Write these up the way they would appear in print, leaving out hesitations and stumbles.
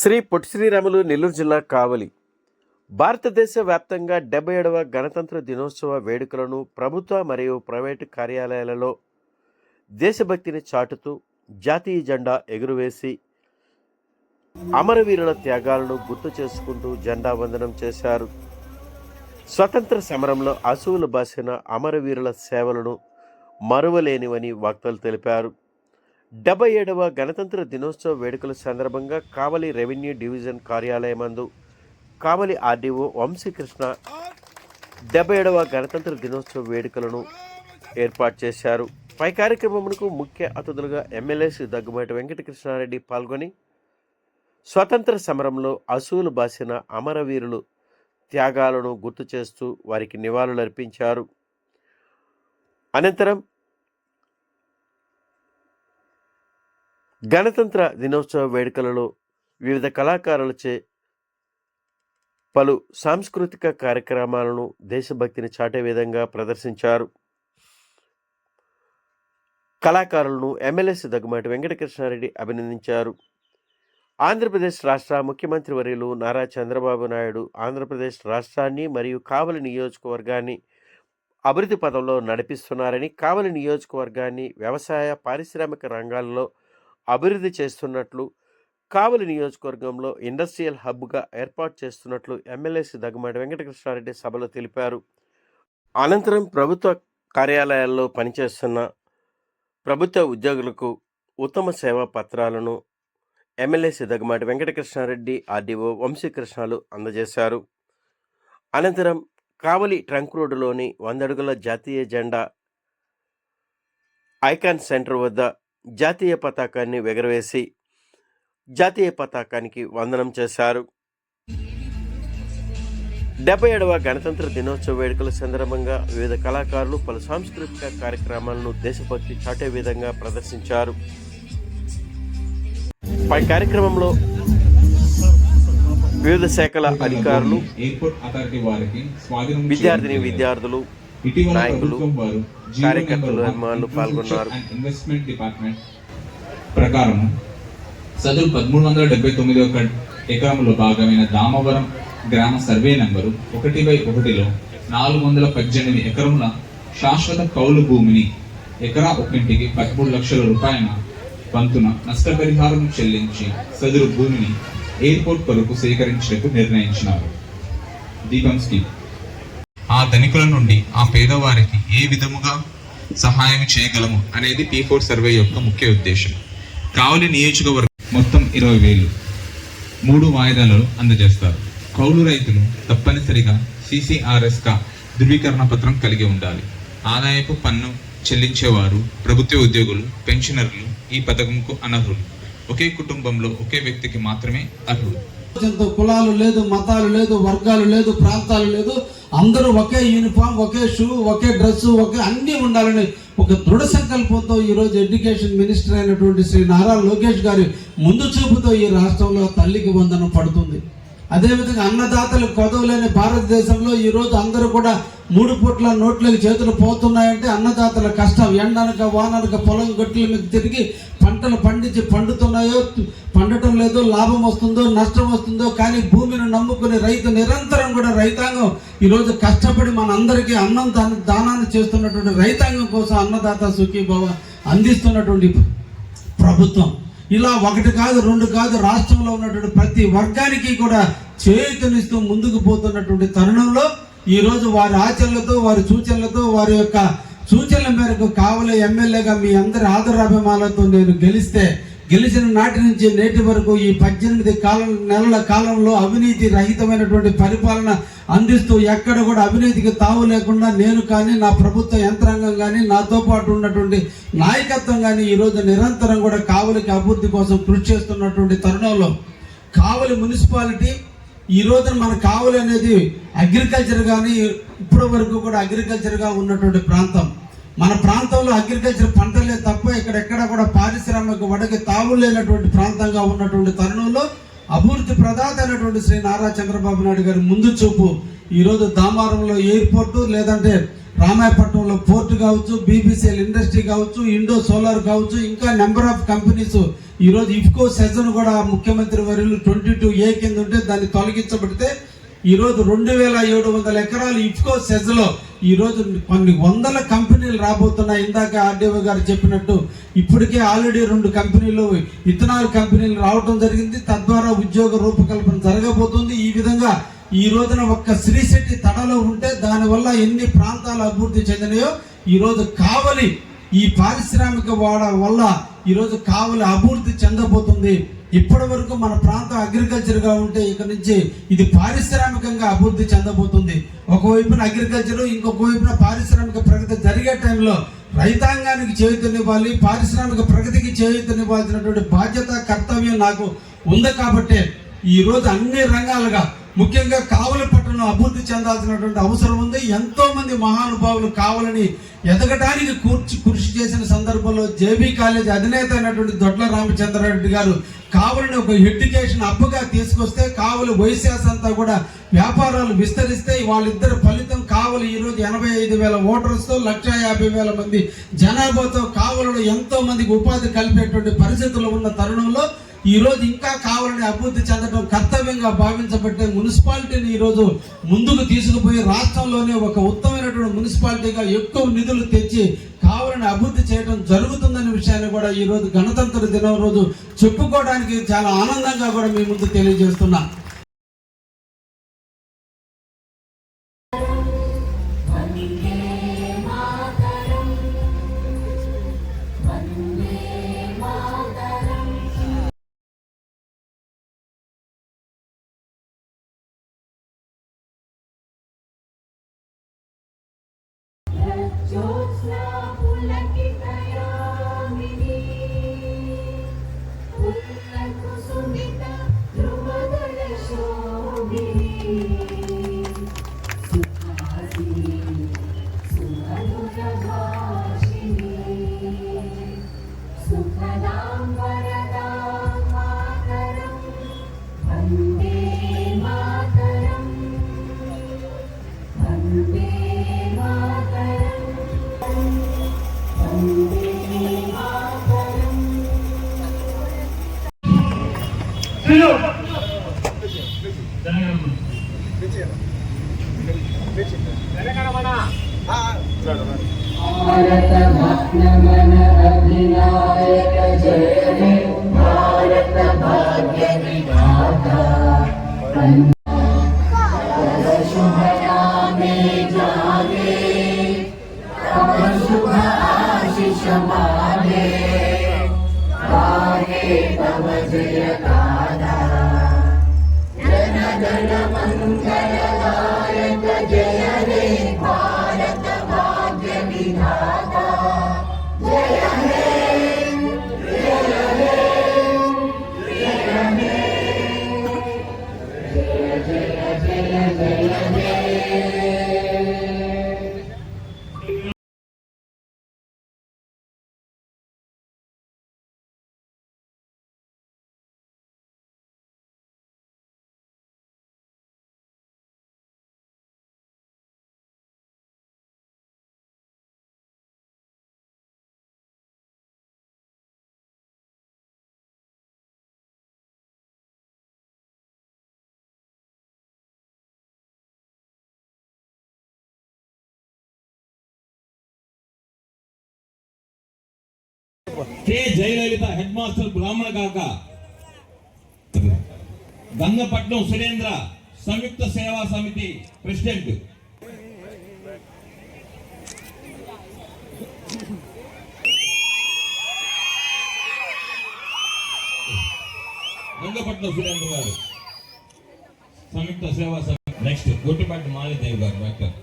శ్రీ పొట్టి శ్రీరాములు నెల్లూరు జిల్లా కావలి భారతదేశ వ్యాప్తంగా 77వ గణతంత్ర దినోత్సవ వేడుకలను ప్రభుత్వ మరియు ప్రైవేటు కార్యాలయాలలో దేశభక్తిని చాటుతూ జాతీయ జెండా ఎగురవేసి అమరవీరుల త్యాగాలను గుర్తు చేసుకుంటూ జెండా వందనం చేశారు. స్వతంత్ర సమరంలో అసువులు బాసిన అమరవీరుల సేవలను మరువలేనివని వక్తలు తెలిపారు. 77వ గణతంత్ర దినోత్సవ వేడుకల సందర్భంగా కావలి రెవెన్యూ డివిజన్ కార్యాలయమందు కావలి ఆర్డీఓ వంశీకృష్ణ 77వ గణతంత్ర దినోత్సవ వేడుకలను ఏర్పాటు చేశారు. పై కార్యక్రమమునకు ముఖ్య అతిథులుగా ఎమ్మెల్యేసి దగ్గుమాటి వెంకటకృష్ణారెడ్డి పాల్గొని స్వతంత్ర సమరంలో అసువులు బాసిన అమరవీరులు త్యాగాలను గుర్తు చేస్తూ వారికి నివాళులర్పించారు. అనంతరం గణతంత్ర దినోత్సవ వేడుకలలో వివిధ కళాకారులచే పలు సాంస్కృతిక కార్యక్రమాలను దేశభక్తిని చాటే విధంగా ప్రదర్శించారు. కళాకారులను ఎమ్మెల్యేసి దగ్గుమాటి వెంకటకృష్ణారెడ్డి అభినందించారు. ఆంధ్రప్రదేశ్ రాష్ట్ర ముఖ్యమంత్రి వర్యులు నారా చంద్రబాబు నాయుడు ఆంధ్రప్రదేశ్ రాష్ట్రాన్ని మరియు కావలి నియోజకవర్గాన్ని అభివృద్ధి పదంలో నడిపిస్తున్నారని, కావలి నియోజకవర్గాన్ని వ్యవసాయ పారిశ్రామిక రంగాల్లో అభివృద్ధి చేస్తున్నట్లు, కావలి నియోజకవర్గంలో ఇండస్ట్రియల్ హబ్గా ఏర్పాటు చేస్తున్నట్లు ఎమ్మెల్యేసి దగ్గుమాటి వెంకటకృష్ణారెడ్డి సభలో తెలిపారు. అనంతరం ప్రభుత్వ కార్యాలయాల్లో పనిచేస్తున్న ప్రభుత్వ ఉద్యోగులకు ఉత్తమ సేవా పత్రాలను ఎమ్మెల్యేసి దగ్గుమాటి వెంకటకృష్ణారెడ్డి ఆర్డీఓ వంశీకృష్ణలు అందజేశారు. అనంతరం కావలి ట్రంక్ రోడ్డులోని 100 అడుగుల జాతీయ జెండా ఐకాన్ సెంటర్ వద్ద జాతీయ పతాకాన్ని ఎగురవేసి జాతీయ పతాకానికి వందనం చేశారు. 77వ గణతంత్ర దినోత్సవ వేడుకల సందర్భంగా వివిధ కళాకారులు పలు సాంస్కృతిక కార్యక్రమాలను దేశభక్తి చాటే విధంగా ప్రదర్శించారు. పై కార్యక్రమంలో వివిధ శాఖల అధికారులు, విద్యార్థులు, నాయకులు, కార్యకర్తలు, అభిమానులు పాల్గొన్నారు. ఇన్వెస్ట్మెంట్ డిపార్ట్మెంట్ ప్రకారం సదరు 1379 ఎకరంలో భాగమైన దామవరం గ్రామ సర్వే నంబరు 1/1లో 418 ఎకరముల శాశ్వత కౌలు భూమిని ఎకరా ఒక్కింటికి 13 లక్షల రూపాయల వంతున నష్టపరిహారం చెల్లించి సదరు భూమిని ఎయిర్పోర్ట్ కొరకు సేకరించడానికి నిర్ణయించినారు. దీపం స్కీమ్ ఆ ధనికుల నుండి ఆ పేదవారికి ఏ విధముగా సహాయం చేయగలము అనేది P4 సర్వే యొక్క ముఖ్య ఉద్దేశం. కావలి నియోజకవర్గం మొత్తం 20,000 3 వాయిదాలలో అందజేస్తారు. కౌలు రైతులు తప్పనిసరిగా CCRS ధృవీకరణ పత్రం కలిగి ఉండాలి. ఆదాయపు పన్ను చెల్లించేవారు, ప్రభుత్వ ఉద్యోగులు, పెన్షనర్లు ఈ పథకంకు అనర్హులు. ఒకే కుటుంబంలో ఒకే వ్యక్తికి మాత్రమే అర్హులు. కులాలు లేదు, మతాలు లేదు, వర్గాలు లేదు, ప్రాంతాలు లేదు, అందరూ ఒకే యూనిఫామ్, ఒకే షూ, ఒకే డ్రెస్సు, ఒకే అన్నీ ఉండాలని ఒక దృఢ సంకల్పంతో ఈరోజు ఎడ్యుకేషన్ మినిస్టర్ అయినటువంటి శ్రీ నారా లోకేష్ గారి ముందు చూపుతో ఈ రాష్ట్రంలో తల్లికి వందనం పడుతుంది. అదేవిధంగా అన్నదాతలు కొదవలేని భారతదేశంలో ఈరోజు అందరూ కూడా 3 పూట్ల నోట్లకి చేతులు పోతున్నాయంటే అన్నదాతల కష్టం. ఎండనక వాననక పొలం గట్టుల మీద తిరిగి పంటలు పండించి పండుతున్నాయో, పండటం లేదో, లాభం వస్తుందో నష్టం వస్తుందో, కానీ భూమిని నమ్ముకుని రైతు నిరంతరం కూడా రైతాంగం ఈరోజు కష్టపడి మనందరికీ అన్నం దానాన్ని చేస్తున్నటువంటి రైతాంగం కోసం అన్నదాత సుఖీభవ అందిస్తున్నటువంటి ప్రభుత్వం. ఇలా 1 కాదు 2 కాదు, రాష్ట్రంలో ఉన్నటువంటి ప్రతి వర్గానికి కూడా చేయూతనిస్తూ ముందుకు పోతున్నటువంటి తరుణంలో ఈరోజు వారి ఆచరణలతో, వారి సూచనలతో, వారి యొక్క సూచనల మేరకు కావలి ఎమ్మెల్యేగా మీ అందరి ఆదరాభిమానాలతో నేను గెలిచిన నాటి నుంచి నేటి వరకు ఈ 18 నెలల కాలంలో అవినీతి రహితమైనటువంటి పరిపాలన అందిస్తూ ఎక్కడ కూడా అవినీతికి తావు లేకుండా నేను కానీ, నా ప్రభుత్వ యంత్రాంగం కానీ, నాతో పాటు ఉన్నటువంటి నాయకత్వం కానీ ఈరోజు నిరంతరం కూడా కావలికి అభివృద్ధి కోసం కృషి చేస్తున్నటువంటి తరుణంలో కావలి మున్సిపాలిటీ ఈ రోజున మన కావలి అనేది అగ్రికల్చర్ కానీ ఇప్పటి వరకు కూడా అగ్రికల్చర్గా ఉన్నటువంటి ప్రాంతం. మన ప్రాంతంలో అగ్రికల్చర్ పంటలే తప్ప ఇక్కడెక్కడ కూడా పారిశ్రామిక వడకి తావు లేనటువంటి ప్రాంతంగా ఉన్నటువంటి తరుణంలో అభివృద్ధి ప్రదాత అయినటువంటి శ్రీ నారా చంద్రబాబు నాయుడు గారి ముందు చూపు ఈరోజు దామారంలో ఎయిర్పోర్టు, లేదంటే రామాయపట్నంలో పోర్ట్ కావచ్చు, బీబీసీఎల్ ఇండస్ట్రీ కావచ్చు, ఇండో సోలార్ కావచ్చు, ఇంకా నెంబర్ ఆఫ్ కంపెనీస్ ఈరోజు ఇఫ్కో సెజన్ కూడా ముఖ్యమంత్రి వర్యులు 22A కింద ఉంటే దాన్ని తొలగించబడితే ఈరోజు 2700 ఎకరాలు ఇఫ్కో సెజ్లో ఈరోజు కొన్ని వందల కంపెనీలు రాబోతున్నాయి. ఇందాక ఆర్డీఓ గారు చెప్పినట్టు ఇప్పటికే ఆల్రెడీ 2 కంపెనీలు ఇథనాల్ కంపెనీలు రావడం జరిగింది. తద్వారా ఉద్యోగ రూపకల్పన జరగబోతుంది. ఈ విధంగా ఈ రోజున ఒక్క శ్రీశెట్టి తడలో ఉంటే దానివల్ల ఎన్ని ప్రాంతాలు అభివృద్ధి చెందినాయో ఈరోజు కావలి ఈ పారిశ్రామిక వాడ వల్ల ఈరోజు కావలి అభివృద్ధి చెందబోతుంది. ఇప్పటి వరకు మన ప్రాంతం అగ్రికల్చర్ గా ఉంటే ఇక నుంచి ఇది పారిశ్రామికంగా అభివృద్ధి చెందబోతుంది. ఒకవైపున అగ్రికల్చర్, ఇంకొక వైపున పారిశ్రామిక ప్రగతి జరిగే టైంలో రైతాంగానికి చేయూతనివ్వాలి, పారిశ్రామిక ప్రగతికి చేయూతనివ్వాల్సినటువంటి బాధ్యత, కర్తవ్యం నాకు ఉంది. కాబట్టి ఈ రోజు అన్ని రంగాలుగా ముఖ్యంగా కావలి పట్టణం అభివృద్ధి చెందాల్సినటువంటి అవసరం ఉంది. ఎంతో మంది మహానుభావులు కావాలని ఎదగడానికి కృషి చేసిన సందర్భంలో జేబీ కాలేజ్ అధినేత అయినటువంటి దొడ్ల రామచంద్రారెడ్డి గారు కావలిని ఒక ఎడ్యుకేషన్ హబ్గా తీసుకొస్తే కావలి వైశాస్ అంతా కూడా వ్యాపారాలు విస్తరిస్తే వాళ్ళిద్దరు ఫలితం కావలి ఈరోజు 85,000 ఓటర్స్తో 150,000 మంది జనాభాతో కావలిలో ఎంతో మందికి ఉపాధి కలిపేటువంటి పరిస్థితులు ఉన్న తరుణంలో ఈ రోజు ఇంకా కావాలని అభివృద్ధి చెందడం కర్తవ్యంగా భావించబట్టే మున్సిపాలిటీని ఈరోజు ముందుకు తీసుకుపోయి రాష్ట్రంలోనే ఒక ఉత్తమమైనటువంటి మున్సిపాలిటీగా ఎక్కువ నిధులు తెచ్చి కావాలని అభివృద్ధి చేయడం జరుగుతుందనే విషయాన్ని కూడా ఈ రోజు గణతంత్ర దినం రోజు చెప్పుకోవడానికి చాలా ఆనందంగా కూడా మీ ముందు తెలియజేస్తున్నా. भारत भक्तमन अधिनायक जय हे भारत भाग्य विधाता शुभ नामे जागे तब शुभ आशीष मागे गाहे तब जय गाथा जन गण मंगलदायक जय हे भारत भाग्य विधाता जय हे जय हे जय हे जय जय जय जय हे కె జయలలిత హెడ్ మాస్టర్ బ్రాహ్మణ కాక గంగపట్నం సురేంద్ర సంయుక్త సేవా సమితి ప్రెసిడెంట్ గంగపట్నం సురేంద్ర గారు సంయుక్త సేవా సమితి. నెక్స్ట్ గొట్టుపాటి మాలిదేవి గారు doctor.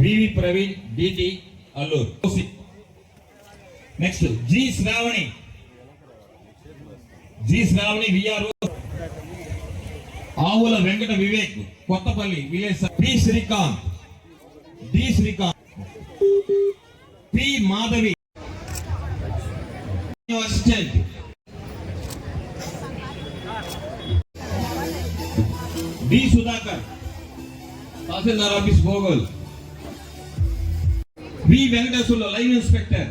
VV Praveen DT Alluru. Next G Sravani VRO Avula Venkata Vivek Kothapalli village. P Srikanth P Madhavi assistant D Sudhakar, tahsildar office Bhogol. V Venkateswarlu, line inspector.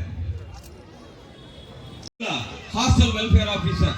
Hostel welfare officer.